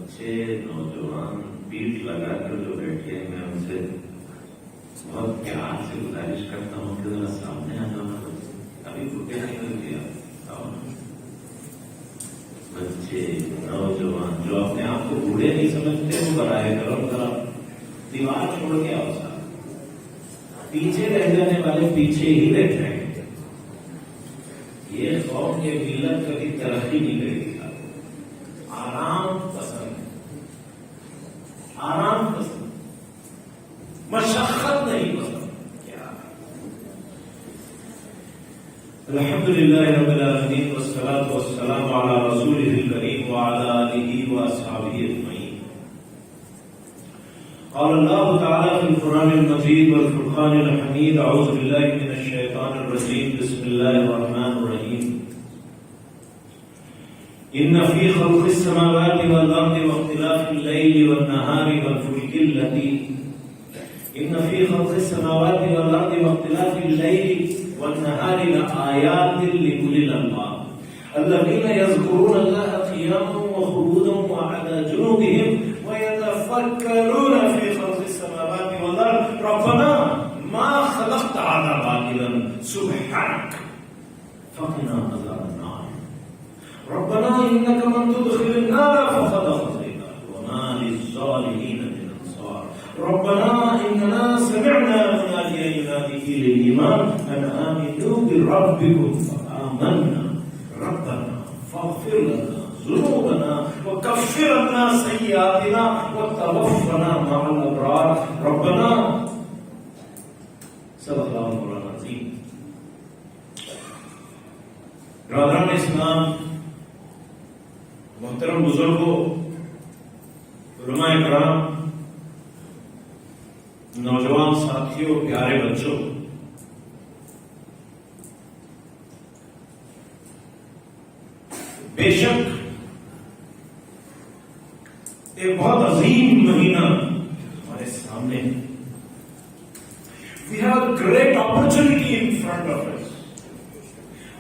بچے نوجوان پیٹ لگا کر جو بیٹھے ہیں، میں ان سے بہت پیار سے گزارش کرتا ہوں کہ ذرا سامنے آ جانا، ابھی بھوکے نہیں کر دیا. بچے نوجوان جو اپنے آپ کو بوڑھے نہیں سمجھتے وہ براہ کرم ذرا دیوار چھوڑ کے آؤ. پیچھے رہ جانے والے پیچھے ہی رہ جائیں گے. یہ قوم کے ملت کبھی ترقی نہیں کرے گی. آرام پسند ہے، آرام پسند، مشقت نہیں پسند. کیا الحمدللہ رب العالمین والصلاة والسلام علی رسولہ الکریم وعلی آلہ واصحابہ اجمعین. قال اللہ تعالی فی القرآن المجید والفرقان الحمید. اعوذ باللہ من الشیطان الرجیم. بسم اللہ الرحمن الرحیم. ان فی خلق السماوات والارض واختلاف اللیل والنہار والفلک التي ان فی خلق السماوات والارض واختلاف اللیل والنہار لآیات لأولی الألباب الذین یذکرون اللہ قیاما وقعودا وعلی جنوبہم ويتفكرون في خلق السماوات والارض ربنا ما خلقت هذا باطلا سبحانك فقنا عذاب النار ربنا انك من تدخل النار فقد اخزيته وما للظالمين من انصار ربنا اننا سمعنا مناديا ينادي للايمان ان امنوا بربكم فآمنا ربنا فاغفر لنا ذنوبنا وكفر عنا سيئاتنا وتوفنا مع الابرار ربنا صدق اللہ العظیم. برادران اسلام، محترم بزرگوں، علماء کرام، نوجوان ساتھیوں، پیارے بچوں، بے شک ایک بہت عظیم مہینہ ہمارے سامنے. We have a great opportunity in front of us.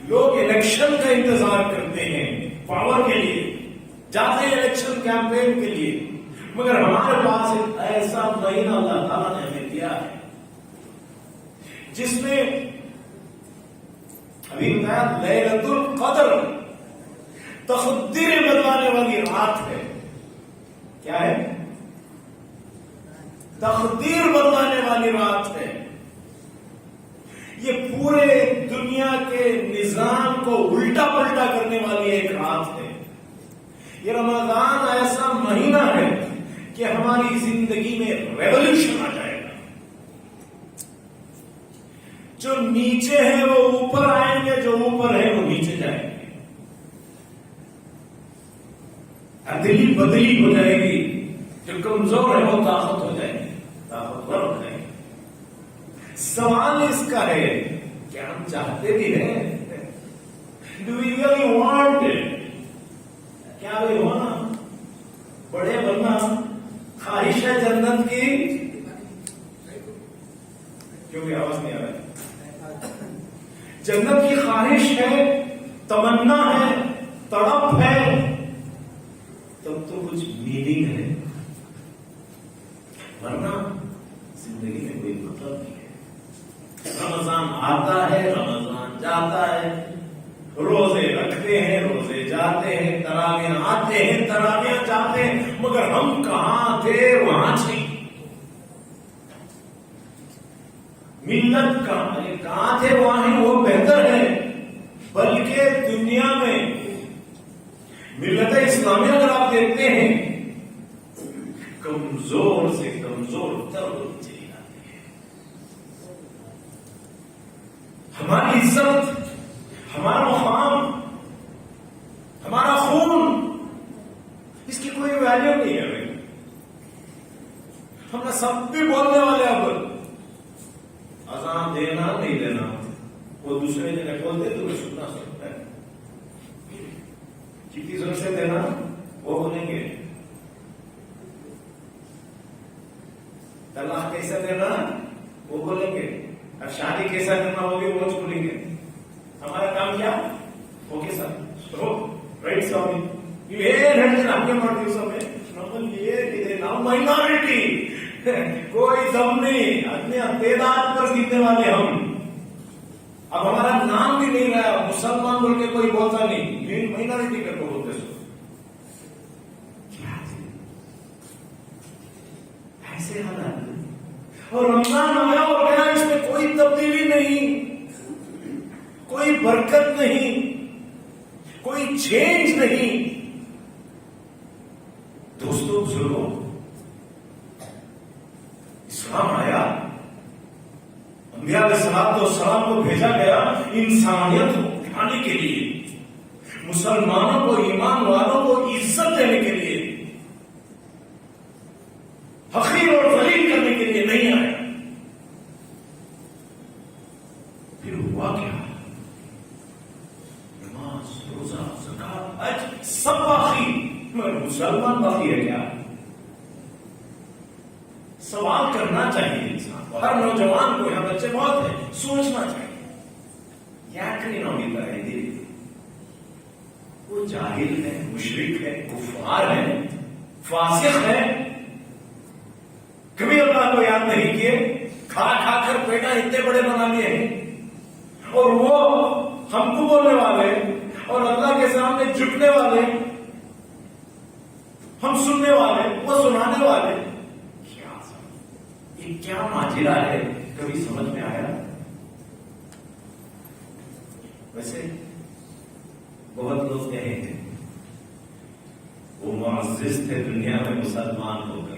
لوگ الیکشن کا انتظار کرتے ہیں، پاور کے لیے جاتے ہیں، الیکشن کیمپین کے لیے، مگر ہمارے پاس ایک ایسا مہینہ اللہ تعالیٰ نے ہمیں دیا ہے جس میں ابھی بتایا لیلۃ القدر تقدیر بدلانے والی رات ہے. کیا ہے؟ تقدیر بدلانے والی رات ہے. یہ پورے دنیا کے نظام کو الٹا پلٹا کرنے والی ایک رات ہے. یہ رمضان ایسا مہینہ ہے کہ ہماری زندگی میں ریولیوشن آ جائے گا. جو نیچے ہیں وہ اوپر آئیں گے، جو اوپر ہیں وہ نیچے جائیں گے. عدلی بدلی ہو جائے گی. جو کمزور ہے وہ طاقت ہو جائے گی، طاقتور ہو جائے گی. سوال اس کا ہے کہ ہم چاہتے بھی ہیں، do we really want it? کیا بھی ہونا، بڑے بننا خواہش ہے جنت کی؟ کیونکہ آواز نہیں آ رہی. جنت کی خواہش ہے، تمنا ہے، تڑپ ہے، تب تو کچھ میننگ ہے، ورنہ زندگی میں کوئی مطلب نہیں ہے. رمضان آتا ہے، رمضان جاتا ہے، روزے رکھتے ہیں، روزے جاتے ہیں، تراویح آتے ہیں، تراویح جاتے ہیں، مگر ہم کہاں تھے وہاں تھے. ملت کہاں تھے وہاں ہیں، وہ بہتر ہے. بلکہ دنیا میں ملت اسلامی اگر آپ دیکھتے ہیں، کمزور سے کمزور تر چلی جاتی ہے. ہماری عزت، ہمارا مقام، ہمارا خون، اس کی کوئی ویلیو نہیں ہے. ہم نے سب بھی بولنے والے، اب اذان دینا نہیں دینا وہ دوسرے جگہ بولتے تو سننا سکتا ہے. کتنی زور سے دینا وہ بولیں گے. طلاق کیسا دینا وہ بولیں گے. اب شادی کیسا کرنا ہوگی وہ بولیں گے. ہمارا کام کیا؟ اوکے سر، رائٹ سوامی، ನೀವು ಏನು ಹೇಳ್ತೀರ ಹಂಗೆ ಮಾಡ್ತೀವಿ ಸ್ವಾಮಿ. ನೋ مائنورٹی، کوئی دم نہیں، اپنے تعداد پر جیتنے والے ہم. اب ہمارا نام بھی نہیں رہا، مسلمان بول کے کوئی بولتا نہیں، مائنورٹی کر کو بولتے سو. ایسے حالات، اور رمضان آیا ہو گیا، اس میں کوئی تبدیلی نہیں، کوئی برکت نہیں، کوئی چینج نہیں. دوستوں بزرگوں، اسلام آیا، انبیاء علیہ الصلوۃ والسلام کو بھیجا گیا انسانیت کو اٹھانے کے لیے، مسلمانوں کو، ایمان والوں کو عزت دینے کے لیے، حقیر اور ذلیل کرنے کے لیے نہیں آیا. پھر ہوا کیا؟ نماز، روزہ، زکات، حج سب باقی، مگر مسلمان باقی ہے کیا؟ سوال کرنا چاہیے انسان کو، ہر نوجوان کو، یہاں بچے بہت ہیں، سوچنا چاہیے. یقین ہوتا ہے وہ جاہل ہے، مشرک ہے، کفار ہے، فاسق ہے، کبھی اللہ کو یاد نہیں کیے، کھا کھا کر پیٹا اتنے بڑے بنا لیے ہیں، اور وہ ہم کو بولنے والے اور اللہ کے سامنے جھکنے والے، ہم سننے والے، وہ سنانے والے. یہ کیا ماجرا ہے؟ کبھی سمجھ میں آیا؟ ویسے بہت لوگ کہیں گے وہ معزز تھے دنیا میں مسلمان ہو کر،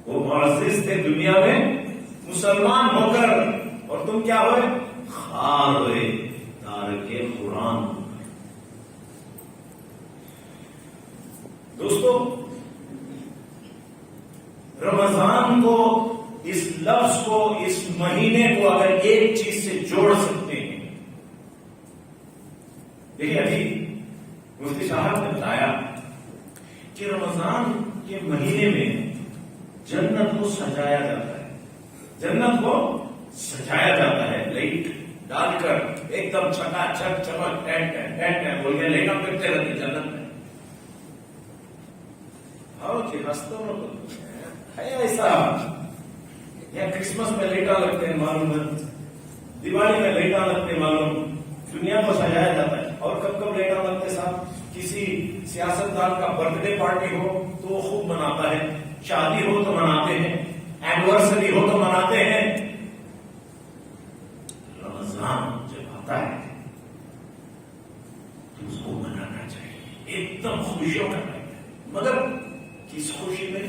وہ معزز تھے دنیا میں مسلمان ہو کر، اور تم کیا ہوئے؟ خار ہوئے، تارک قرآن. دوستو، رمضان کو، اس لفظ کو، اس مہینے کو اگر ایک چیز سے جوڑ سکتے ہیں، دیکھیں ابھی مفتی صاحب نے بتایا کہ رمضان کے مہینے میں جنت کو سجایا جاتا ہے، جنت کو سجایا جاتا ہے، لائٹ ڈال کر ایک دم چھکا چھک چمک ٹین ٹین ٹین ٹین بول کے لینا پھرتے رہتے جنت میں. ہستوں ہے ایسا، یا کرسمس میں لیٹا لگتے ہیں معلوم ہے، دیوالی میں لیٹا لگتے ہیں معلوم، دنیا کو سجایا جاتا ہے. اور کب کب لیٹا لگتے صاحب؟ کسی سیاستدان کا برتھ ڈے پارٹی ہو تو وہ خوب مناتا ہے، شادی ہو تو مناتے ہیں، اینیورسری ہو تو مناتے ہیں. رمضان جب آتا ہے تو اس کو منانا چاہیے، ایک دم خوشیوں کا ٹائم ہے. مگر کس خوشی میں؟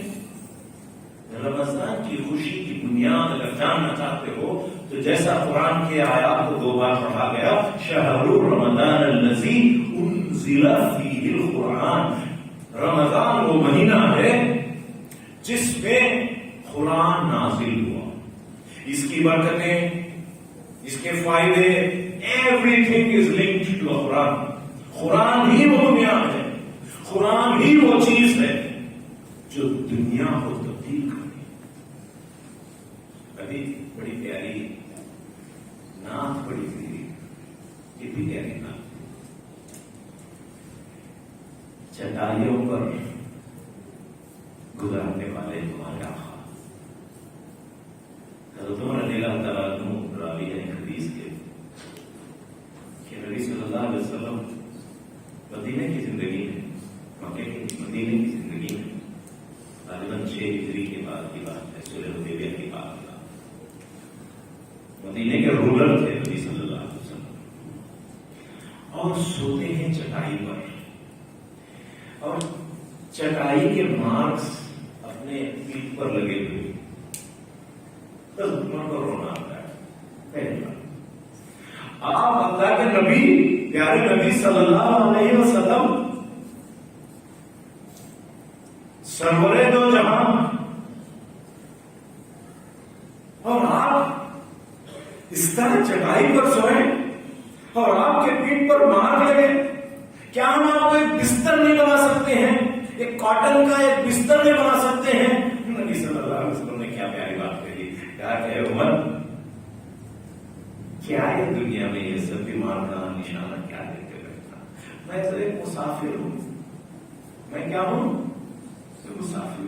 رمضان کی خوشی کی بنیاد اگر جاننا چاہتے ہو تو جیسا قرآن کے آیات کو 2 بار پڑھا گیا، شہر رمضان الذی انزل فیہ القرآن، رمضان وہ مہینہ ہے جس میں قرآن نازل ہوا. اس کی برکتیں، اس کے فائدے، everything is linked to قرآن. قرآن ہی وہ بنیاد ہے، قرآن ہی وہ چیز ہے جو دنیا کو تبدیل کرے. ابھی بڑی پیاری نعت پڑی تھی، یہ بھی پیاری نعت. چٹائیوں پر گزارنے والے تمہارے آقا حضرت عمر رضی اللہ تعالیٰ عنہ راوی ہے حدیث کے کہ نبی صلی اللہ علیہ وسلم مدینے کی زندگی میں، مکے کی مدینے کی زندگی میں غالباً 6 ہجری کے بعد کی بات ہے، صلح حدیبیہ کے بعد کی بات. مدینے کے رولر تھے نبی صلی اللہ علیہ وسلم، اور سوتے ہیں چٹائی پر، اور چٹائی کے مارکس اپنے پیٹ پر لگے ہوئے، بس گھٹنوں پر رونا آتا ہے. پہلی بات، آپ اللہ کے نبی، پیارے نبی صلی اللہ علیہ وسلم، سرورے دو جہاں، اور آپ اس طرح چٹائی پر سوئے اور آپ کے پیٹ پر مار لگے. کیا ہم آپ کو ایک بستر نہیں بنا سکتے ہیں؟ ایک کاٹن کا ایک بستر نہیں بنا سکتے ہیں؟ نبی صلی اللہ علیہ وسلم نے کیا پیاری بات کہی، کہا کہ عمر کیا ہے دنیا میں یہ سب بیمار کا نشانہ کیا دیتے رہتا؟ میں تو ایک مسافر ہوں. میں کیا ہوں؟ مسافر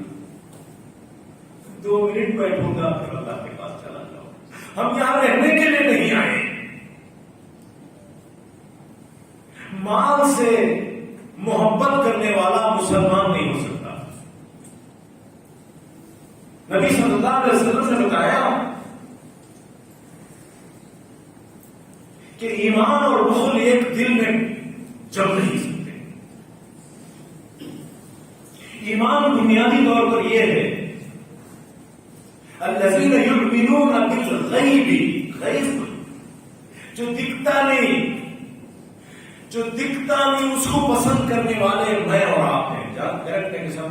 2 منٹ بیٹھوں گا پھر اللہ کے پاس چلا جاؤں. ہم یہاں رہنے کے لیے نہیں آئے. مال سے محبت کرنے والا مسلمان نہیں ہو سکتا. نبی صلی اللہ علیہ وسلم نے بتایا کہ ایمان اور بخل ایک دل میں جم نہیں سکتے. ایمان بنیادی طور پر یہ ہے الذین یؤمنون بالغیب، غیب جو دکھتا نہیں اس کو پسند کرنے والے میں اور آپ ہیں. ڈائریکٹ ہے کہ سب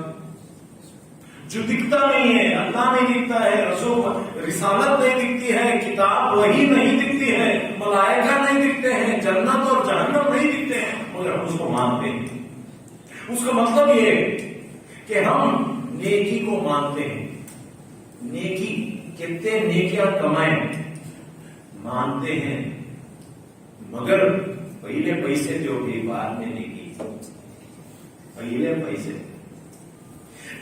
جو دکھتا نہیں ہے، اللہ نہیں دکھتا ہے، رسول رسالت نہیں دکھتی ہے، کتاب وہی نہیں دکھتی ہے، ملائکہ نہیں دکھتے ہیں، جنت اور جہنم نہیں دکھتے ہیں، مگر اس کو مانتے ہیں. اس کا مطلب یہ کہ ہم نیکی کو مانتے ہیں. نیکی کتنے نیکیاں کمائیں مانتے ہیں، مگر پہلے پیسے جو بھی بعد میں نیکی. پہلے پیسے.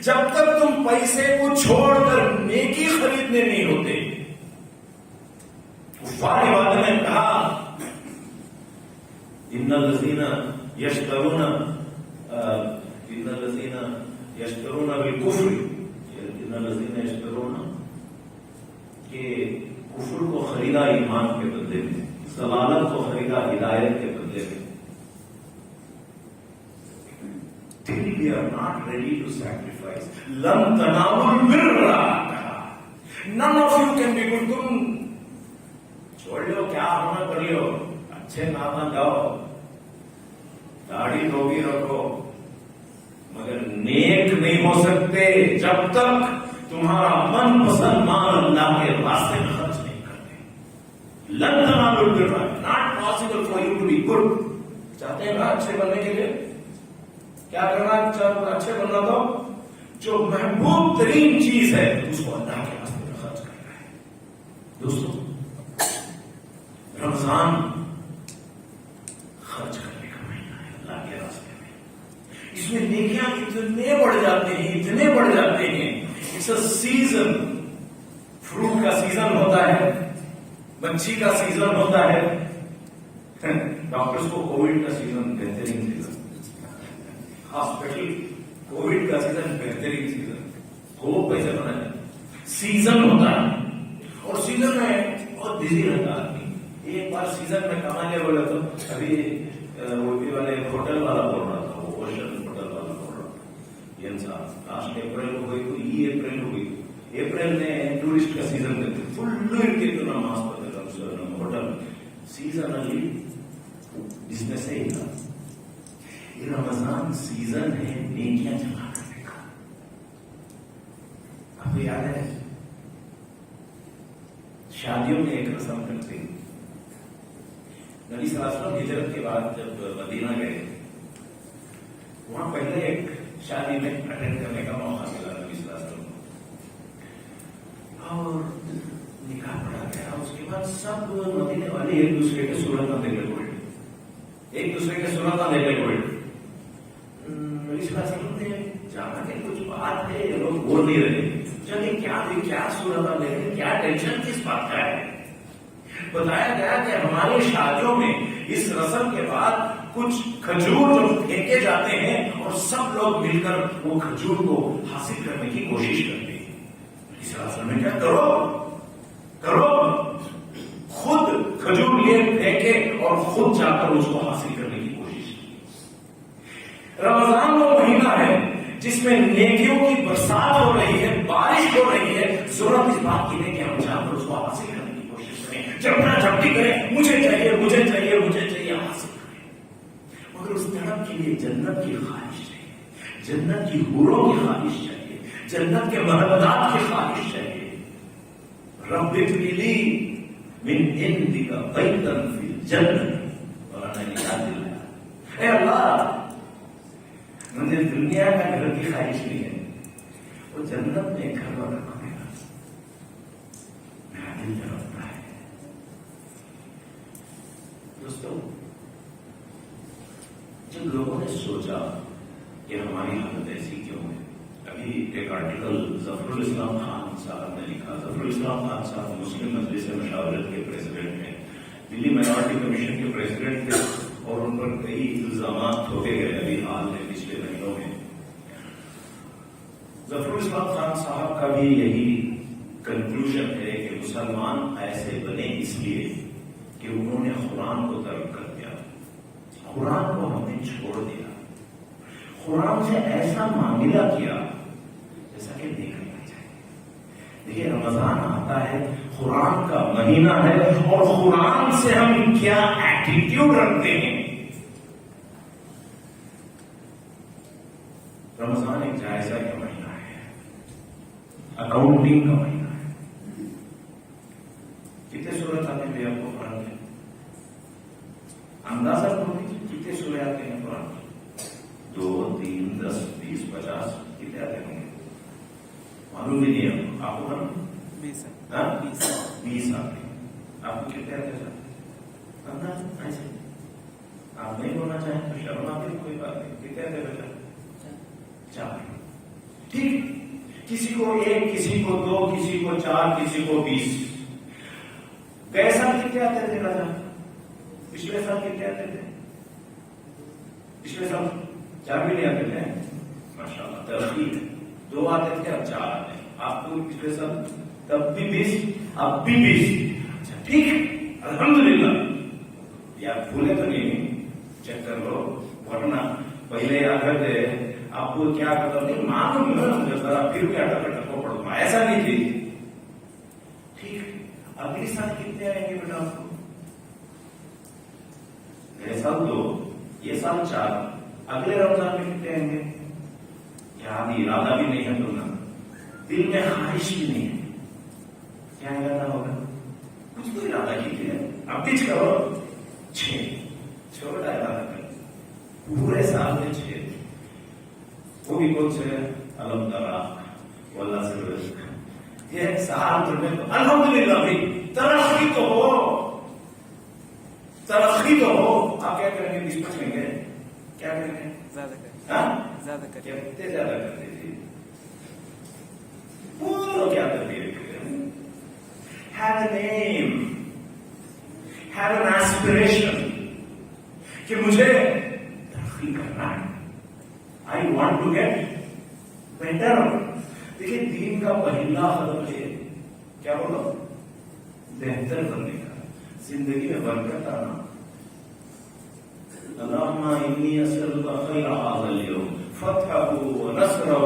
جب تک تم پیسے کو چھوڑ کر نیکی خریدنے نہیں ہوتے. کفار عبادت نے کہا ان الذین یشترون بالکفر، ان الذین یشترون کہ کفر کو خریدا ایمان کے بدلے میں، ضلالت کو خریدا ہدایت کے بدلے میں. Till we are not ready to sacrifice. لَن تَنَالُوا الْبِرَّ. None of you can be good. تم چھوڑ لو کیا ہونا کر لو، اچھے نہ جاؤ، داڑھی دھوبی رکھو، مگر نیک نہیں ہو سکتے جب تک تمہارا من پسند مال اللہ کے راستے میں خرچ نہیں کرتے. لَن تَنَالُوا الْبِرَّ. Not possible for you to be good. چاہتے ہیں نا اچھے بننے کے لیے کیا کرنا؟ اچھے بننا تو جو محبوب ترین چیز ہے اس کو اللہ کے راستے میں خرچ کرنا ہے. دوستو رمضان خرچ کرنے کا مہینہ ہے اللہ کے راستے میں. اس میں نیکیاں اتنے بڑھ جاتے ہیں. It's a season. فروٹ کا سیزن ہوتا ہے، مچھی کا سیزن ہوتا ہے. ڈاکٹرز کو کووڈ کا سیزن بہترین سیزن، ہاسپٹل کووڈ کا سیزن بہترین سیزن، خوب پیسے بنانے سیزن ہوتا ہے. اور سیزن میں بہت بزی رہتا آدمی. ایک بار سیزن میں کمانے بولا تو ابھی روٹی والے ہوٹل والا بول رہا تھا، وہ اوشن ہوٹل والا بول رہا تھا. یہ انسان لاسٹ اپریل کو ہوئی تو یہ اپریل کو ہوئی. اپریل میں ٹورسٹ کا سیزن کرتے فل نماز پڑھتے ہوٹل سیزنلی بزنس ہے. یہ رمضان سیزن ہے نیکیاں جمع کرنے کا. آپ کو یاد ہے شادیوں میں ایک رسم کرتے ہیں. نبی صلی اللہ علیہ وسلم ہجرت کے بعد جب مدینہ گئے، وہاں پہلے ایک شادی میں اٹینڈ کرنے کا موقع ملا نبی صلی اللہ علیہ وسلم کو، اور نکاح پڑھا گیا. اس کے بعد سب مدینے والے ایک دوسرے کے صورتیں دیکھنے کو بیٹھے، ایک دوسرے کے صورتیں دیکھنے کو بیٹھے. نبی صلی اللہ علیہ وسلم نے جانا کہ کچھ بات ہے، یہ لوگ بول نہیں رہے. چلیے کیا صورتیں دیکھیں، کیا ٹینشن کس بات کا ہے. بتایا گیا کہ ہماری شادیوں میں اس رسم کے بعد کچھ کھجور جو پھینکے جاتے ہیں اور سب لوگ مل کر وہ کھجور کو حاصل کرنے کی کوشش کرتے ہیں. اس رسم میں کیا کرو خود کھجور لیے پھینکے اور خود جا کر اس کو حاصل کرنے کی کوشش کی. رمضان وہ مہینہ ہے جس میں نیکیوں کی برسات ہو رہی ہے، بارش ہو رہی ہے. ضرورت اس بات کی ہے کہ ہم جا کر اس کو حاصل کریں، جھپٹی کریں، مجھے چاہیے حاصل کریں. مگر اس طرف کے لیے جنت کی خواہش چاہیے، جنت کی حوروں کی خواہش چاہیے، جنت کے مرحبات کی خواہش چاہیے. رب ابن لی من عندک بیتا فی الجنۃ. مولانا نے یاد دلایا، اے اللہ مجھے دنیا کا گھر کی خواہش نہیں ہے، وہ جنت میں گھر والا رکھنے کا میرا دل تڑپتا ہے. دوستو جب لوگوں نے سوچا کہ ہماری حالت ایسی کیوں ہے، ابھی ایک آرٹیکل ظفر الاسلام خان صاحب نے لکھا. ظفر الاسلام خان صاحب مسلم مجلس مشاورت کے پریزیڈنٹ ہیں, دلی مائنارٹی کمیشن کے پریزیڈنٹ تھے, اور ان پر کئی الزامات تھوپے گئے ابھی حال میں پچھلے مہینوں میں. ظفر الاسلام خان صاحب کا بھی یہی کنکلوژن ہے کہ مسلمان ایسے بنے اس لیے کہ انہوں نے قرآن کو ترک کر دیا, قرآن کو ہم نے چھوڑ دیا, قرآن سے ایسا معاملہ کیا جیسا کہ نہیں کرنا چاہیے. دیکھیے رمضان آتا ہے, قرآن کا مہینہ ہے, اور قرآن سے ہم کیا ایٹیٹیوڈ رکھتے ہیں. رمضان ایک جائزہ کا مہینہ ہے, اکاؤنٹنگ کا مہینہ ہے. کتنے سورت آتے ہیں آپ کو قرآن کے؟ اندازہ کرو کتنے سورے آتے ہیں قرآن کے؟ 2, 3, 10, 20, 50 کتنے آتے ہوں گے؟ معلوم بھی نہیں ہے آپ کو. 20 آتے ہیں. آپ کو کتنے آتے ہیں؟ ایسے آپ نہیں بولنا چاہیں تو شرم آتی ہے, کوئی بات نہیں. کتنے آتے بیٹا؟ 4. ٹھیک, کسی کو 1, کسی کو 2, کسی کو 4, کسی کو 20. گئے سال کتنے آتے تھے راجا؟ پچھلے سال کتنے آتے تھے؟ پچھلے سال 4 بھی نہیں آتے تھے. ماشاء اللہ ترقی ہے. 2 آتے تھے, اب 4 آتے ہیں. آپ کو پچھلے سال تب بھی 20, اب بھی 20. اچھا ٹھیک ہے, الحمدللہ. یا بھولے تو نہیں, چیک کر لو, ورنہ پہلے یاد کرتے آپ کو کیا کرتا نہیں معلوم ذرا پھر بھی اٹک کو پڑھوں. ایسا نہیں تھی. ٹھیک, اگلی سال کتنے آئیں گے بیٹا آپ کو؟ گئے سال 2, یہ سال 4, اگلے رمضان میں کتنے آئیں گے؟ کیا ارادہ بھی نہیں ہے تمہارا, دل میں خواہش بھی نہیں ہے. کیا ارادہ ہوگا؟ کچھ تو ارادہ کیجیے, اب بھی کرو. 6 چھوٹا ارادہ کر, پورے سال میں 6, وہ بھی کچھ علم ترا واللہ سے رزق. یہ سال میں تو الحمدللہ بھی ترقی تو ہو, ترقی تو ہو. آپ کیا کریں گے؟ 20 پچھلیں گے, کیا کریں گے؟ زیادہ کریں. کتنے زیادہ کرتے تھے؟ بولو کیا کرتے رہے؟ Have a name, have an aspiration کہ مجھے ترقی کرنا ہے. I want to get better. دیکھیے دین کا پہلا قدم ہے کیا بولو؟ بہتر کرنے کا, زندگی میں برکت آنا. اللہم انی اسألک خیر ھذا اليوم فتحہ ونصرہ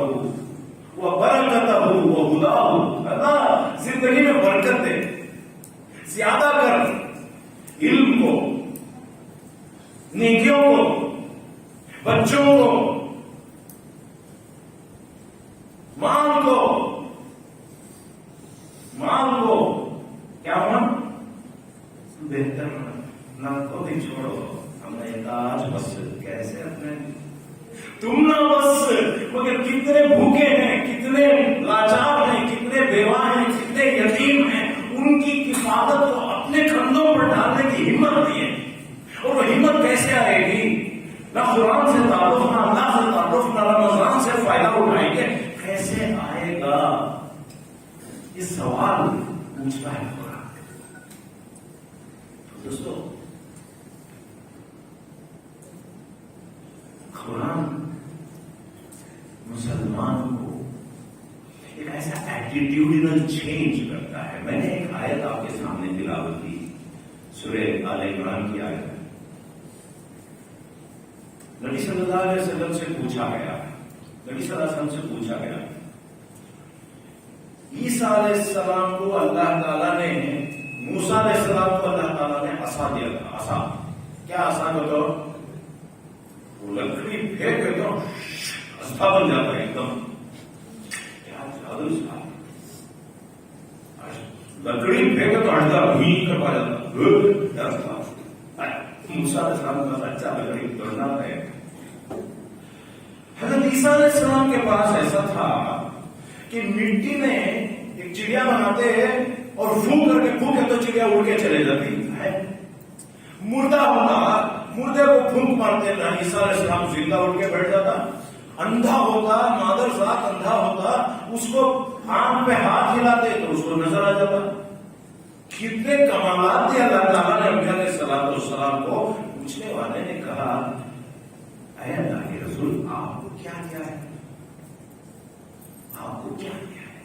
وبرکتہ وہداہ. اللہ زندگی میں برکت دے, زیادہ کر علم کو, نیکیوں کو, بچوں کو, مال کو کیا ہونا؟ بہتر نہ کو بھی چھوڑو. ہم نے تاج بس کیسے اپنے تم نہ بس, مگر کتنے بھوکے ہیں, کتنے لاچار ہیں, کتنے بیوہ ہیں, کتنے یتیم ہیں, ان کی کفالت کو اپنے کندھوں پر ڈالنے کی ہمت دی ہے. اور وہ ہمت کیسے آئے گی؟ نہ قرآن سے تعلق, نہ اللہ سے تعلق, نہ رمضان سے فائدہ اٹھائیں گے. کیسے آئے گا؟ یہ سوال پوچھتا ہے قرآن. دوستو قرآن مسلمان کو ایک ایسا ایٹیٹیوڈنل چینج کرتا ہے. میں نے ایک آیت آپ کے سامنے تلاوت کی, سورہ آل عمران کی آیت. نبی صلی اللہ علیہ وسلم سے پوچھا گیا, نبی صلی اللہ علیہ وسلم سے پوچھا گیا, عیسیٰ علیہ السلام کو اللہ تعالیٰ نے, موسیٰ علیہ السلام کو اللہ تعالیٰ نے عصا دیا تھا. عصا کیا عصا کو تو وہ لکڑی پھینک کے تو عصا بن جاتا ہے ایک دم. کیا جادو تھا, لکڑی پھینک کے تو ہٹتا بھی کر پا جاتا. موسیٰ علیہ السلام کا اچھا لکڑی توڑنا ہے. حضرت عیسیٰ علیہ السلام کے پاس ایسا تھا کہ مٹی میں ایک چڑیا بناتے ہیں اور پھونک کر کے پھونکے تو چڑیا اڑ کے چلے جاتی ہے. مردہ ہوتا, مردے کو پھونک مارتے, عیسیٰ علیہ السلام زندہ اٹھ کے بیٹھ جاتا. اندھا ہوتا مادر ذات اندھا ہوتا اس کو آنکھ پہ ہاتھ ہلاتے تو اس کو نظر آ جاتا. کتنے کمالات دے اللہ تعالیٰ نے انبیاء علیہ الصلوۃ والسلام کو. پوچھنے والے نے کہا اے اللہ کے رسول آپ کو کیا کیا ہے؟ آپ کو کیا کیا ہے؟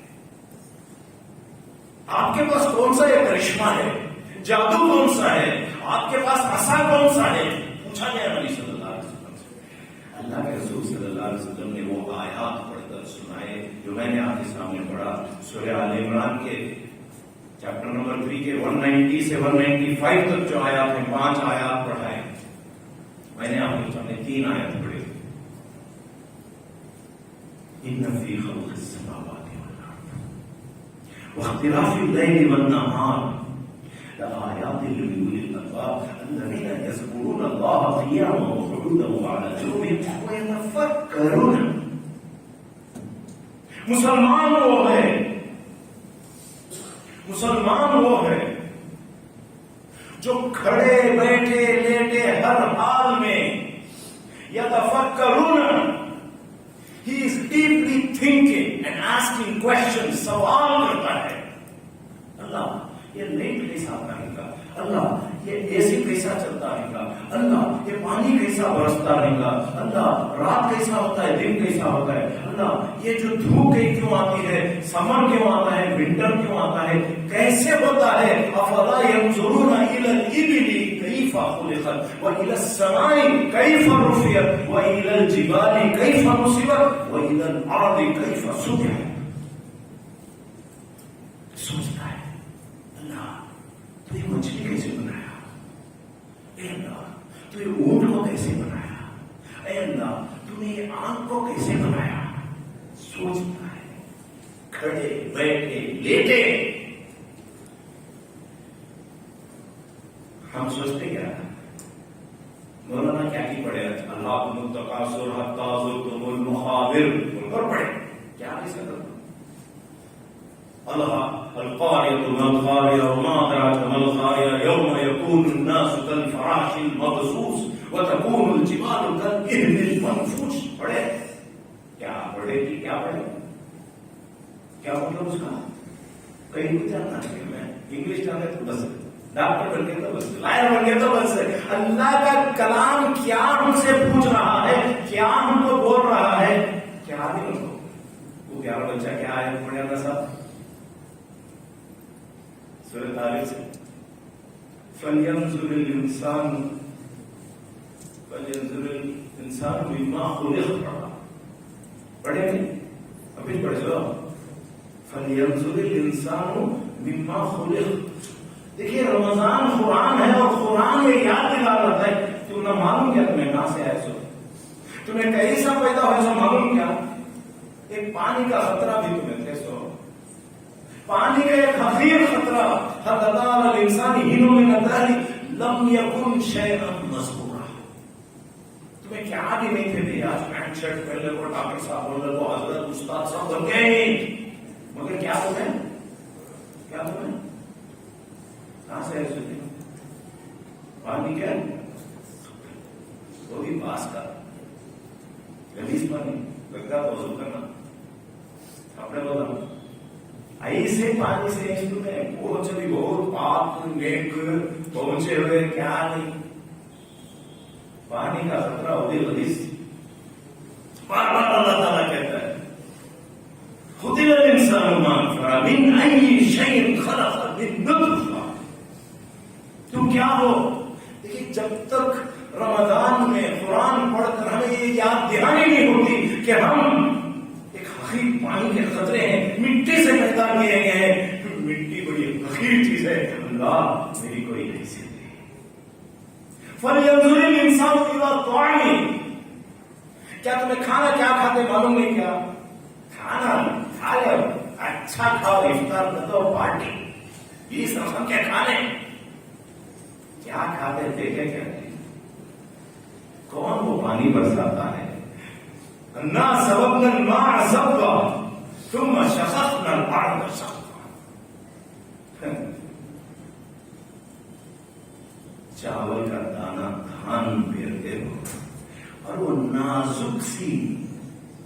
آپ کے پاس کون سا یہ کرشمہ ہے؟ جادو کون سا ہے؟ آپ کے پاس عصا کون سا ہے؟ پوچھا گیا نبی صلی اللہ علیہ وسلم سے. اللہ کے رسول صلی اللہ علیہ وسلم نے وہ آیات پڑھ کر سنائے جو میں نے آپ کے سامنے پڑھا. سورہ آل عمران کے چیپٹر نمبر 3 کے 190 سے 195 تک جو آیات ہیں 5 آیات پڑھائے. میں نے آپ کے سامنے 3 آیات پڑھی. ان فی خلق السماوات والارض واختلاف الليل والنهار لآيات لأولي الألباب الذين يذكرون الله قياما وقعودا وعلى جنوبهم ويتفكرون. مسلمان وہ ہے، مسلمان وہ ہے جو کھڑے بیٹھے لیٹے ہر حال میں یتفکرون. He is deeply thinking and asking questions. سوال کرتا ہے. اللہ یہ لائٹ کیسا رہے گا؟ اللہ یہ اے سی کیسا چلتا رہے گا؟ اللہ یہ پانی کیسا برستا رہے گا؟ اللہ رات کیسا ہوتا ہے، دن کیسا ہوتا ہے؟ اللہ یہ جو دھوپ کیوں آتی ہے، سمر کیوں آتا ہے، ونٹر کیوں آتا ہے، کیسے ہوتا ہے؟ افلا ينظرون الى الابل كيف خلقت والى السماء كيف رفعت والى الجبال كيف نصبت والى الارض كيف سطحت. سوچتا ہے اللہ تو یہ مچھلی کیسے بنایا؟ اے اللہ تو یہ اونٹ کو کیسے بنایا؟ اے اللہ تو نے یہ آنکھ کو کیسے بنایا؟ سوچتا ہے کھڑے بیٹھے لیٹے. ہم سوچتے کیا مولانا کیا کی پڑھے اللہ التکاثر حتی زرتم المقابر ان پر پڑھے کیا کیسے کرتا اللہ القارئة ما القارئة وما أدراك ما القارئة يوم يكون الناس كالفراش المبثوث وتكون الجبال كالعهن المنفوش. پڑھے کیا پڑھے کہ کیا پڑھے کیا مطلب اس کا کہیں بھی جاننا ہے. میں انگلش جانے تو بس ڈاکٹر بن گیا تو بس لائر بن گیا تو بس. اللہ کا کلام کیا ہم سے پوچھ رہا ہے، کیا ہم کو بول رہا ہے، کیا بھی ان کو وہ پیارا بچہ کیا ہے پڑھے اللہ صاحب سورہ طارق سے فَلْيَنْظُرِ الْإِنسَانُ مِمَّا خُلِقَ. پڑھے نہیں ابھی پڑھ سو فَلْيَنْظُرِ الْإِنسَانُ مِمَّا خُلِقَ. دیکھیے رمضان قرآن ہے اور قرآن میں یاد دلا رہتا ہے. تم نہ معلوم کیا تمہیں کہاں سے آئے سو، تمہیں کیسا پیدا ہوئے سو معلوم کیا؟ ایک پانی کا خطرہ بھی تمہیں تھے سو، پانی کا ایک حقیر خطرہ. حَتَّى الْإِنسَانِ حِينٌ مِّنَ الدَّهْرِ لَمْ يَكُنْ شَيْئًا مَّذْكُورًا. تمہیں کیا بھی نہیں تھے بھی آج پینٹ شرٹ پہن لے کو ڈاکٹر صاحب بول لے کو حضرت استاد صاحب بن گئے، مگر کیا تمہیں کیا تمہیں کہاں سے ایسے تھے؟ پانی کیا وہ بھی پاس کا گلیس پانی لگتا تو وضو کرنا اپنے بولا ایسے پانی سے تمہیں پہنچ بھی بہت پاک نیک پہنچے ہوئے کیا نہیں. پانی کا خطرہ وہ بھی غلیظ. بار بار اللہ تعالیٰ کہتا ہے خُتِلَ الْإِنسَانُ مَا أَكْفَرَهُ مِنْ أَيِّ شَيْءٍ خَلَقَهُ مِنْ نُطْفَةٍ. تم کیا ہو؟ دیکھیے جب تک رمضان میں قرآن پڑھ کر ہمیں یہ یاد دہانی نہیں ہوتی کہ ہم ایک حقیر پانی کے خطرے ہیں، مٹی سے پیدا کیے گئے ہیں. مٹی بڑی حقیر چیز ہے. اللہ میری کوئی حیثیت نہیں. فَلْيَنْظُرِ الْإِنسَانُ إِلَىٰ طَعَامِهِ. کیا تمہیں کھانا کیا کھاتے معلوم نہیں کیا؟ کھانا کھا لو اچھا کھاؤ، افطار کر دو، پارٹی 20 رقم کے کھانے کیا کھاتے دیکھے کیا کون وہ پانی برساتا ہے؟ انا سببنا الماء سبا ثم شققنا الارض شقا. چاول کا دانا دھان پھیرتے ہو اور وہ نازک سی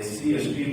SC ST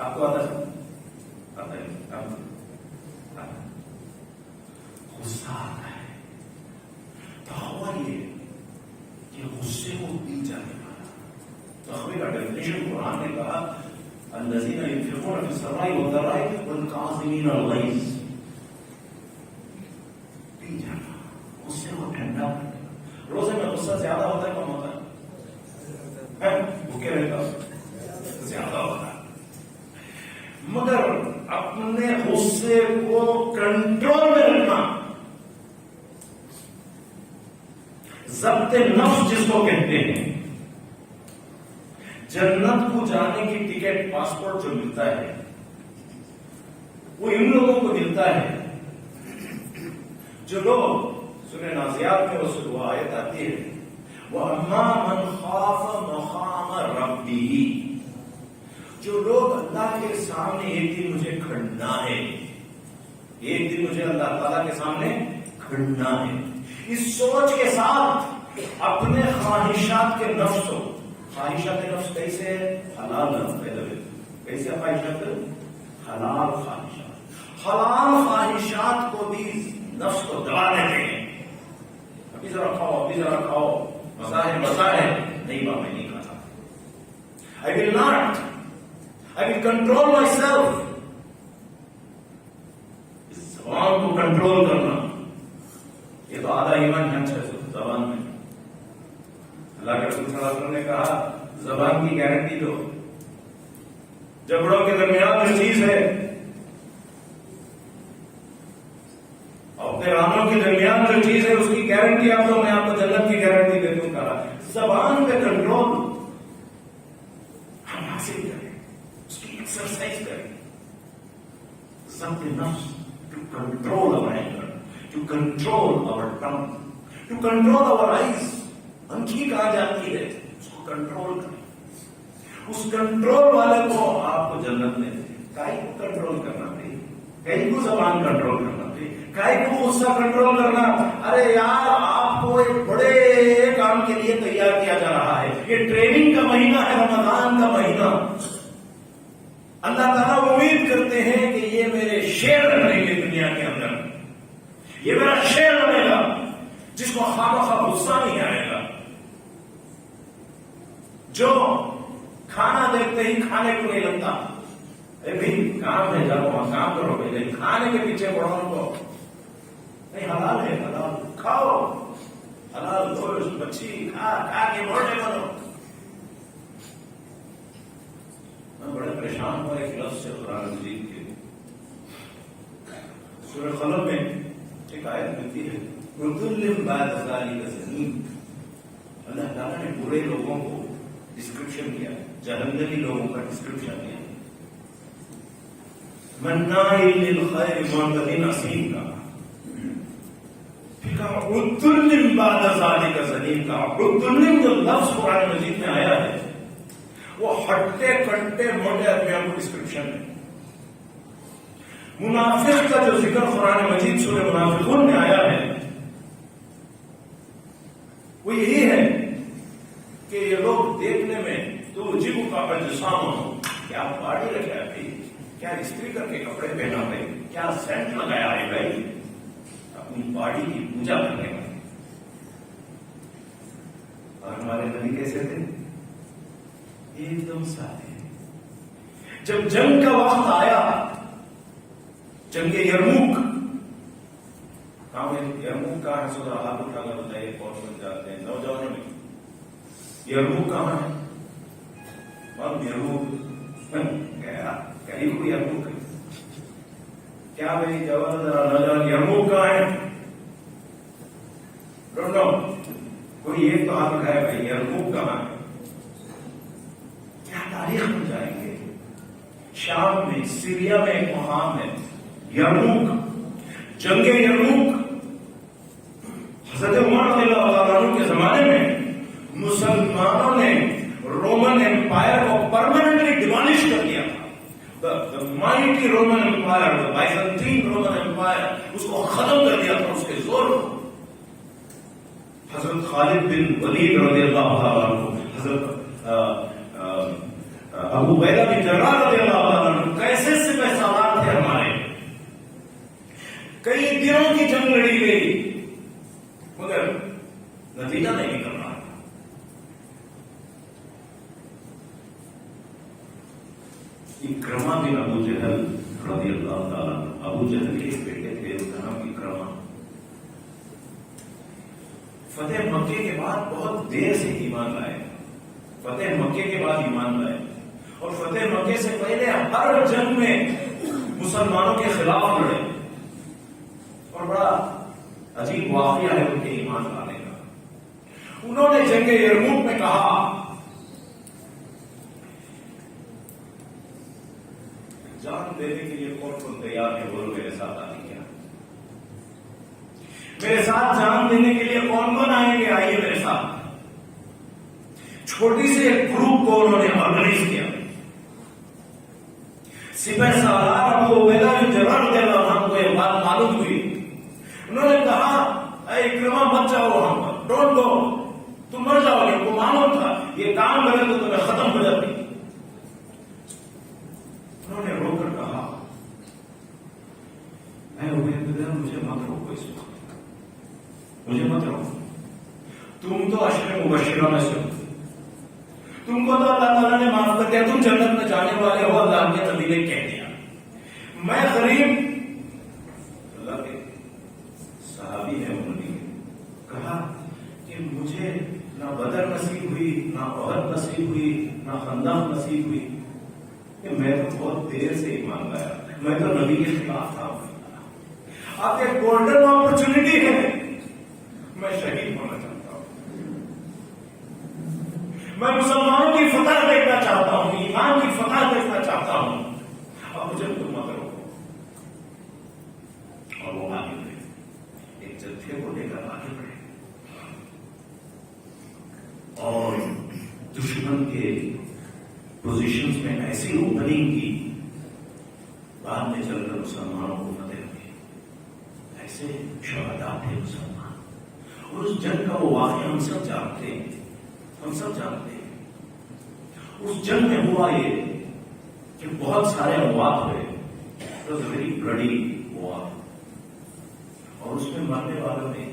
آپ کو آتا ہے؟ آتا ہے آپ کو؟ غصہ آتا ہے تو ہوا یہ کہ غصے کو پی جانے والا تخوی کا ڈیفینیشن قرآن نے کہا الذین ينفقون فی السراء والضراء والکاظمین الغیظ، پی جانا، غصے کو ٹھنڈا کرنا۔ روزے میں غصہ زیادہ ہوتا ہے کم ہوتا ہے؟ بھوکے رہتا زیادہ ہوتا ہے، مگر اپنے غصے کو کنٹرول میں رکھنا، ضبط نفس جس کو کہتے ہیں، جنت کو جانے کی ٹکٹ پاسپورٹ جو ملتا ہے وہ ان لوگوں کو ملتا ہے جو لوگ سورہ نازعات میں اس دعا آیت آتی ہے وَأَمَّا مَنْ خَافَ مَقَامَ رَبِّهِ، جو لوگ اللہ کے سامنے ایک دن مجھے کھڑنا ہے، ایک دن مجھے اللہ تعالیٰ کے سامنے کھڑنا ہے، اس سوچ کے ساتھ اپنے خواہشات کے نفس کو، خواہشات نفس کیسے ہے؟ حلال نفس، کیسے خواہشات؟ حلال خواہشات، حلال خواہشات کو بھی نفس کو دبا دیتے ہیں، ابھی ذرا کھاؤ، ابھی ذرا کھاؤ، مزہ ہے مزہ ہے، نہیں باپ میں نہیں کھاتا، I will not, I will control myself۔ اس زبان کو کنٹرول کرنا یہ تو آدھا ایمان ہے زبان میں۔ اللہ کے رسول صلی اللہ علیہ وسلم نے کہا زبان کی گارنٹی دو، جھگڑوں کے درمیان جو چیز ہے، اپنے رانوں کے درمیان جو چیز ہے اس کی گارنٹی آپ دو، میں آپ کو جنت کی گارنٹی دے دوں۔ کہا زبان پہ کنٹرول ہم حاصل کریں، اس کی ایکسرسائز کریں، ضبط نفس، to control our anger, to control our tongue, to control our eyes۔ انکھی کہاں جاتی ہے، اس کو کنٹرول کریں، اس کنٹرول والے کو آپ کو جنت میں کائی کو کنٹرول کرنا پڑے، کئی کو زبان کنٹرول کرنا پڑے، کائی کو غصہ کنٹرول کرنا۔ ارے یار آپ کو ایک بڑے کام کے لیے تیار کیا جا رہا ہے، یہ ٹریننگ کا مہینہ ہے، رمضان کا مہینہ۔ اللہ تعالیٰ امید کرتے ہیں کہ یہ میرے شیر بنیں گے دنیا کے اندر، یہ میرا شیر بنے گا جس کو خامخواہ غصہ نہیں آئے گا، جو کھانا دیکھتے ہی کھانے کو نہیں لگتا، ارے بھائی کام ہے جاؤ وہاں کام کرو، لیکن کھانے کے پیچھے پڑو ان کو نہیں، حلال ہے حلال کھاؤ، حلال گوشت مچھلی کھا کھا کے موٹے بنو۔ میں بڑے پریشان ہوا ایک لفظ سے قرآن مجید کے سورہ قلم میں ایک آیت ملتی ہے عُتُلٍّ بَعْدَ ذَلِكَ زَنِيمٍ۔ اللہ تعالیٰ نے برے لوگوں کو ڈسکرپشن کیا، جہنمی لوگوں کا ڈسکرپشن کیا، مناع للخیر معتد اثیم کا، پھر کہا عُتُلٍّ بَعْدَ ذَلِكَ زَنِيمٍ کا۔ عُتُلٍّ جو لفظ قرآن مجید میں آیا ہے وہ ہٹے کٹے موٹے آدمیوں کو ڈسکرپشن ہے۔ منافق کا جو ذکر قرآن مجید سورہ منافقون میں آیا ہے وہ یہی ہے کہ یہ لوگ دیکھنے میں تو جیبو کا اجسام ہو، کیا باڈی رکھا ہے بھائی، کیا استری کر کے کپڑے پہنا ہے، کیا سینٹ لگایا ہے بھائی، اپنی باڈی کی پوجا کرنے کا۔ اور ہمارے نبی کیسے تھے؟ ایک دم سادے۔ جب جنگ کا وقت آیا، جنگ یرموک، یرموک کہاں ہے؟ سورہ ہاتھ اٹھا کر بتائیے کون بن جاتے ہیں نوجوانوں میں؟ یرموک کہاں ہے؟ یرموک کہیں کو یرموک ہے کیا بھائی؟ جوان نوجوان یرموک کہاں ہے؟ ڈونٹ نو، کوئی ایک تو ہاتھ اٹھائے بھائی یرموک کہاں ہے؟ کیا تاریخ میں جائیں گے؟ شام میں، سیریا میں ایک مقام ہے یرموک، جنگ یرموک۔ حضرت عمر رضی اللہ عنہ کے زمانے میں مسلمانوں نے رومن امپائر کو پرماننٹلی ڈیمالش کر دیا تھا۔ the mighty Roman Empire, the Byzantine Roman Empire، اس کو ختم کر دیا تھا اس کے زور۔ حضرت خالد بن ولید رضی اللہ عنہ، حضرت ابو عبیدہ بن جراح رضی اللہ عنہ اکرمہ بن ابو جہل رضی اللہ تعالیٰ عنہ، ابو جہل کے بیٹے تھے، اس کا نام اکرمہ. فتح مکے کے بعد بہت دیر سے ایمان لائے، فتح مکے کے بعد ایمان لائے، اور فتح مکے سے پہلے ہر جنگ میں مسلمانوں کے خلاف لڑے. اور بڑا عجیب واقعہ ہے ان کے ایمان لانے کا. انہوں نے جنگ یرموک میں کہا جان دینے کے لیے کون کون تیار ہے، بولو میرے ساتھ آئیں گے، میرے ساتھ جان دینے کے لیے کون کون آئیں گے، آئیے میرے ساتھ. چھوٹی سے ایک گروپ کو انہوں نے آرگنائز کیا. سپہ سالار ابو عبیدہ بن جراح رضی اللہ عنہ کو یہ بات معلوم ہوئی. انہوں نے کہا اے اکرمہ مت جاؤ وہاں پر، ڈونٹ گو، تم مر جاؤ گے. کو معلوم تھا یہ کام کرے تو تمہیں ختم ہو جاتی. انہوں نے رو کر کہا اے عبیدہ مجھے مت روکو، اس وقت مجھے مت روکو، تم تو عشر مبشرہ میں سے، تم کو تو اللہ تعالیٰ نے معاف کر دیا، تم جنت میں جانے والے ہو، اللہ کے نبی نے کہہ دیا. میں غریب، اللہ کے صحابی ہے، انہوں نے کہا کہ مجھے نہ بدر نصیب ہوئی، نہ احد نصیب ہوئی، نہ خندق نصیب ہوئی، کہ میں تو بہت دیر سے ایمان لایا، میں تو نبی کے خلاف تھا. آپ ایک گولڈن اپرچونٹی ہے، میں شہید ہونا چاہتا ہوں، میں مسلمانوں کی فتح دیکھنا چاہتا ہوں، ایمان کی فتح دیکھنا چاہتا ہوں، اب مجھے تم مت روکو. اور وہ آگے بڑھے، ایک جتھے کو لے کر آگے بڑھے اور دشمن کے پوزیشنز میں ایسی اوپننگ کی، بعد میں چل کر مسلمانوں کو فتح ہوئی. ایسے شہداء تھے مسلمان، اور اس جنگ کا وہ واقعہ ہم سب جانتے ہیں، ہم سب جانتے ہیں. اس جنگ میں ہوا یہ کہ بہت سارے اموات ہوئے، ویری بلڈی وار، اور اس میں مرنے والوں نے،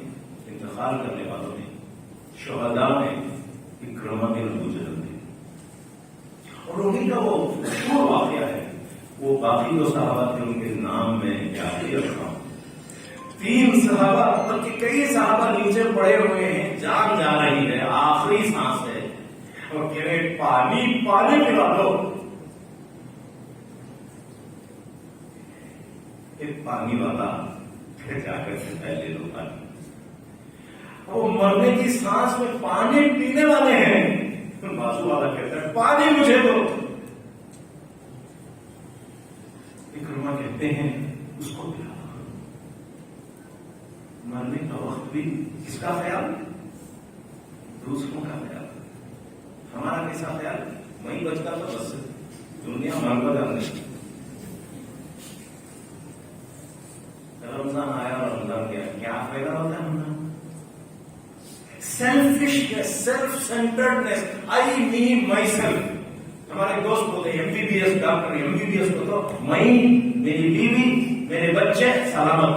انتقال کرنے والوں نے، شہداء نے اکرمہ بن ابو جہل تھے. اور انہیں کا وہ مشہور واقعہ ہے، وہ باقی جو صحابہ تھے ان کے نام میں یاد ہی رکھا ہوں. 3 صحابہ، بلکہ کئی صحابہ نیچے پڑے ہوئے ہیں، جان جا رہی ہے، آخری سانس ہے، اور کہہ رہے پانی پانی پلا دو. ایک پانی والا پھر جا کر کے پہلے دو پانی، وہ مرنے کی سانس میں پانی پینے والے ہیں. بازو والا کہتا ہے پانی مجھے دو. اکرمہ کہتے ہیں اس کو پلا. مرنے کا وقت بھی کس کا خیال؟ دوسروں کا خیال. ہمارا کیسا خیال؟ وہی بچتا تو بس دنیا مر کو جانے. رمضان آیا اور رمضان گیا، کیا فائدہ ہوتا ہے ہمارا؟ Selfishness, self centredness, I me my self. ہمارے دوست بولتے ہیں MBBS ڈاکٹر، MBBS کو تو میں، میری بیوی، میرے بچے سلامت.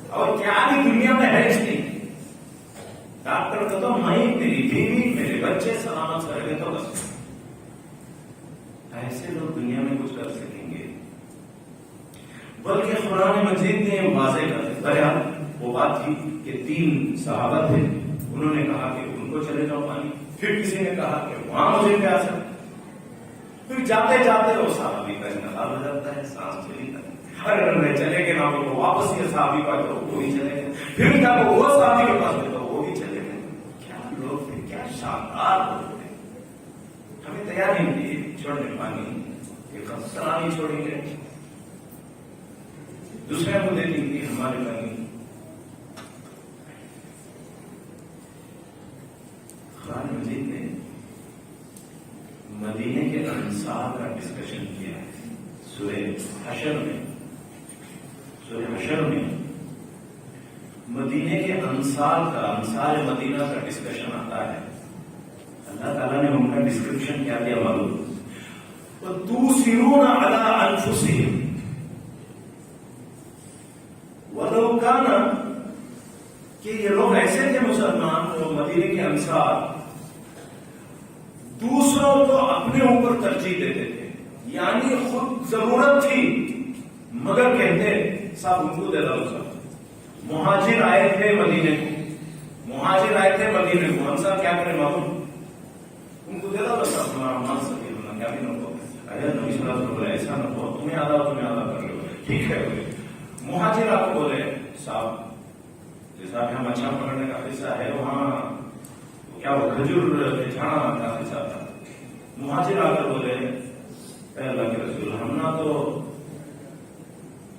اور کیا بھی دنیا میں ہے اس نہیں. ڈاکٹر کو تو میں، میری بیوی، میرے بچے سلامت کر گئے تو بس. ایسے لوگ دنیا میں کچھ کر سکیں گے؟ بلکہ قرآن مجید نے واضح کر دیا. وہ بات تھی کہ 3 صحابہ تھے، انہوں نے کہا کہ ان کو چلے جاؤ پانی، پھر کسی نے کہا کہ وہاں مجھے پیاس ہے. پھر جاتے جاتے وہ صحابی کا انتقال ہو جاتا ہے، سانس چلی جاتی ہے. اگر میں چلے گئے نہ تو واپس یہ صحابی کا تو وہ بھی چلے گئے، پھر جب وہ صحابی کے پاس تو وہ بھی چلے گئے. کیا لوگ تھے، کیا شاندار لوگ تھے. ہمیں تیار نہیں تھی چھوڑنے پانی، ایک سلام ہی چھوڑیں گے، دوسرے کو دے دیں گے ہمارے پانی. قرآن مجید نے مدینے کے انصار کا ڈسکشن کیا ہے. سورہ حشر میں مدینے کے انصار کا، انصار مدینہ کا ڈسکشن آتا ہے. اللہ تعالیٰ نے ان کا ڈسکرپشن کیا دیا معلوم؟ وَتُؤْثِرُونَ عَلَىٰ أَنفُسِهِمْ وَلَوْ كَانَ، کہ یہ لوگ ایسے تھے مسلمان، وہ مدینے کے انصار دوسروں کو اپنے اوپر ترجیح دیتے تھے. یعنی خود ضرورت تھی مگر کہتے صاحب ان کو دے دو صاحب. مہاجر آئے تھے مدینے کو انصار کیا کرے معلوم ان کو دے دو صاحب ہمارا مان سکے کیا بھی نہ ہو. ارے نبی صلی اللہ علیہ وسلم ایسا نہ ہو تمہیں آدھا کر لو ٹھیک ہے. مہاجر آپ کو بولے صاحب جیسا کہ ہم اچھا پکڑنے کا حصہ ہے وہاں کیا وہ کھجور بچھانا کا حصہ تھا. مہاجر آ کر بولے اے اللہ کے رسول ہم نہ تو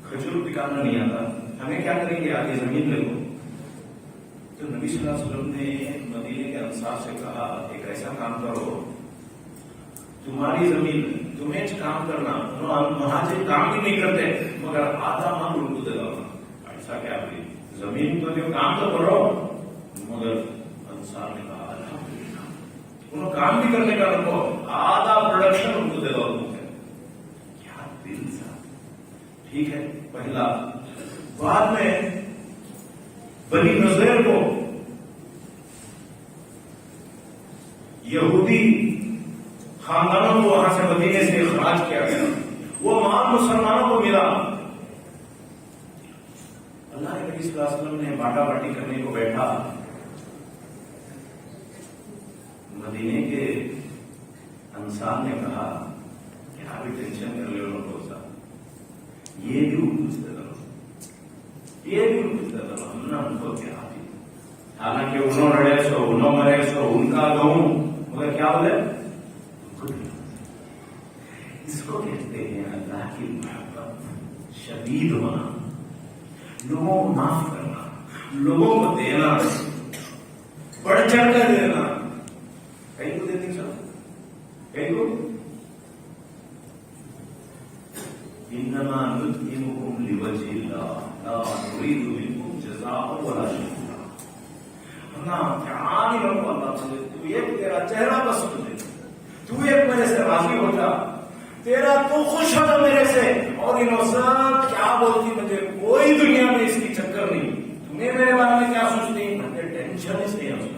کھجور پکانا نہیں آتا ہمیں کیا کریں گے آگے زمین لے لو. تو نبی صلی اللہ علیہ وسلم نے مدینے کے انصار سے کہا ایک ایسا کام کرو تمہاری زمین تمہیں کام کرنا مہاجر کام بھی نہیں کرتے مگر آدھا مال ان کو دے دو. ایسا کیا بھی زمین تو جو کام تو کرو مگر انصار نے کہا الحمدللہ انہوں کام بھی کرنے کا رکھو آدھا پروڈکشن ان کو دے دو. کیا دل تھا. ٹھیک ہے پہلا. بعد میں بنی نذیر کو یہودی خاندانوں کو وہاں سے مدینے سے اخراج کیا گیا. وہ مال مسلمانوں کو ملا. اللہ کے نبی صلی اللہ علیہ وسلم نے باٹا باٹی کرنے کو بیٹھا. مدینے کے انصار نے کہا کیا بھی ٹینشن کر لے لوگوں سے یہ بھی پوچھتے رہو ہم نے ان کو کیا دی. حالانکہ انہوں لڑے سو انہوں مرے سو ان کا گاؤں مگر کیا بولے اس کو کہتے ہیں اللہ کی محبت شدید ہونا لوگوں کو معاف کرنا لوگوں کو دینا بڑھ چڑھ کر دینا. کہیں کو دیتے سب کہیں کو انما نطعمكم لوجه الله لا نريد منكم جزاء ولا شكورا. نا تعالی رب اللہ تو ایک تیرا چہرہ بس تو ایک میرے سے راضی ہو جا تیرا تو خوش ہو جا میرے سے اور انہوں سب کیا بولتی مجھے کوئی دنیا میں اس کی چکر نہیں. تمہیں میرے بارے میں کیا سوچتے ہیں مجھے ٹینشن اس نہیں ہے.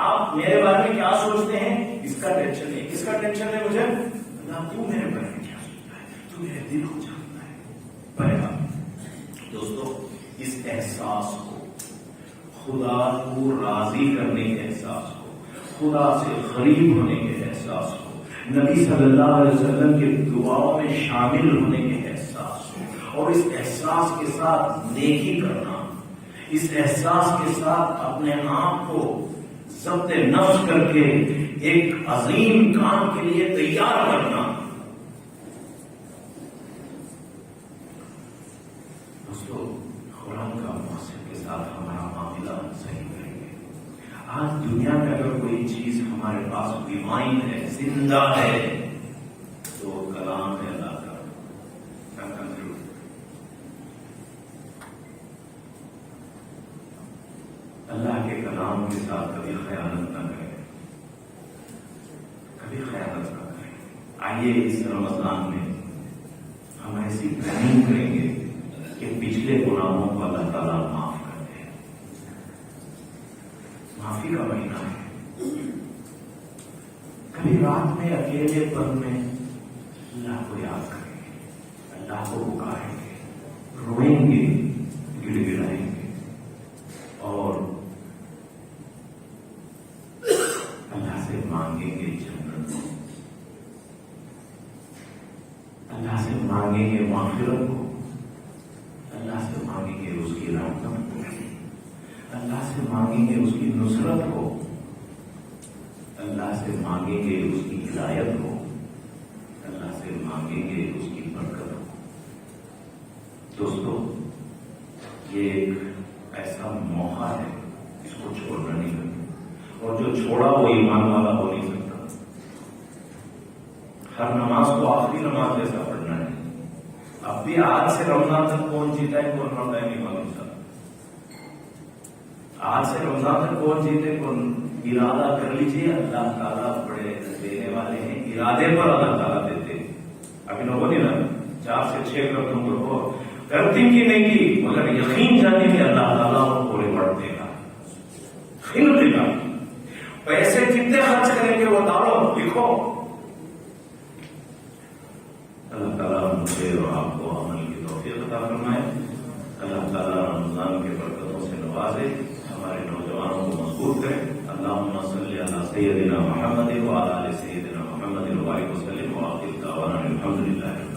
آپ میرے بارے میں کیا سوچتے ہیں اس کا ٹینشن ہے. کس کا ٹینشن ہے مجھے اللہ تو میرے بارے میں کیا سوچتا ہے تو میرے دل کو جانتا ہے. پہلا دوستو اس احساس کو خدا کو راضی کرنے کے احساس کو خدا سے قریب ہونے کے احساس کو نبی صلی اللہ علیہ وسلم کے دعاؤں میں شامل ہونے کے احساس کو اور اس احساس کے ساتھ نیکی کرنا اس احساس کے ساتھ اپنے آپ کو ضبط نفس کر کے ایک عظیم کام کے لیے تیار کرنا. دوستو قرآن کا مقصد کے ساتھ ہمارا معاملہ صحیح کریں گے. آج دنیا میں اگر کوئی چیز ہمارے پاس ڈیوائن ہے زندہ ہے تو کلام ہے اللہ کا. اللہ کے کلام کے ساتھ کبھی خیانت نہ کریں کبھی خیانت نہ کریں. آئیے اس رمضان میں ہم ایسی پلاننگ کریں گے کہ پچھلے گناہوں کو اللہ تعالیٰ معاف کر دے. معافی کا مہینہ ہے. کبھی رات میں اکیلے پن میں اللہ کو یاد کریں گے اللہ کو پکاریں گے روئیں گے گڑ گڑائیں گے اور اللہ سے مانگیں گے جنت کو اللہ سے مانگیں گے مغفرت کو اللہ سے مانگیں گے اس کی رحمت کو اللہ سے مانگیں گے اس کی نصرت کو اللہ سے مانگیں گے اس کی ہدایت کو اللہ سے مانگیں گے اس کی برکت کو. دوستو یہ ایک ایسا موقع ہے اس کو چھوڑنا نہیں کرتا اور جو چھوڑا وہ ایمان والا ہو نہیں سکتا. ہر نماز کو آخری نماز جیسا پڑھنا ہے. اب بھی آج سے رمضان تک کون جیتا ہے کون مرتا ہے نہیں معلوم چلتا. آج سے رمضان تک کون جیتے کون ارادہ کر لیجیے. اللہ تعالیٰ بڑے دینے والے ہیں ارادے پر اللہ تعالیٰ دیتے. ابھی لوگوں نے نا 4 سے 6 کر تم کو کرتی کی نہیں کی مگر یقین جانے میں اللہ تعالیٰ کو پورے پڑھ دے گا. پیسے کتنے خرچ کریں گے وہ دارو لکھو سے ہمارے نوجوانوں کو مضبوط کرے. اللہم صلی علی سیدنا محمد وعلی آل سیدنا محمد وبارک وسلم وآخر دعوانا الحمدللہ.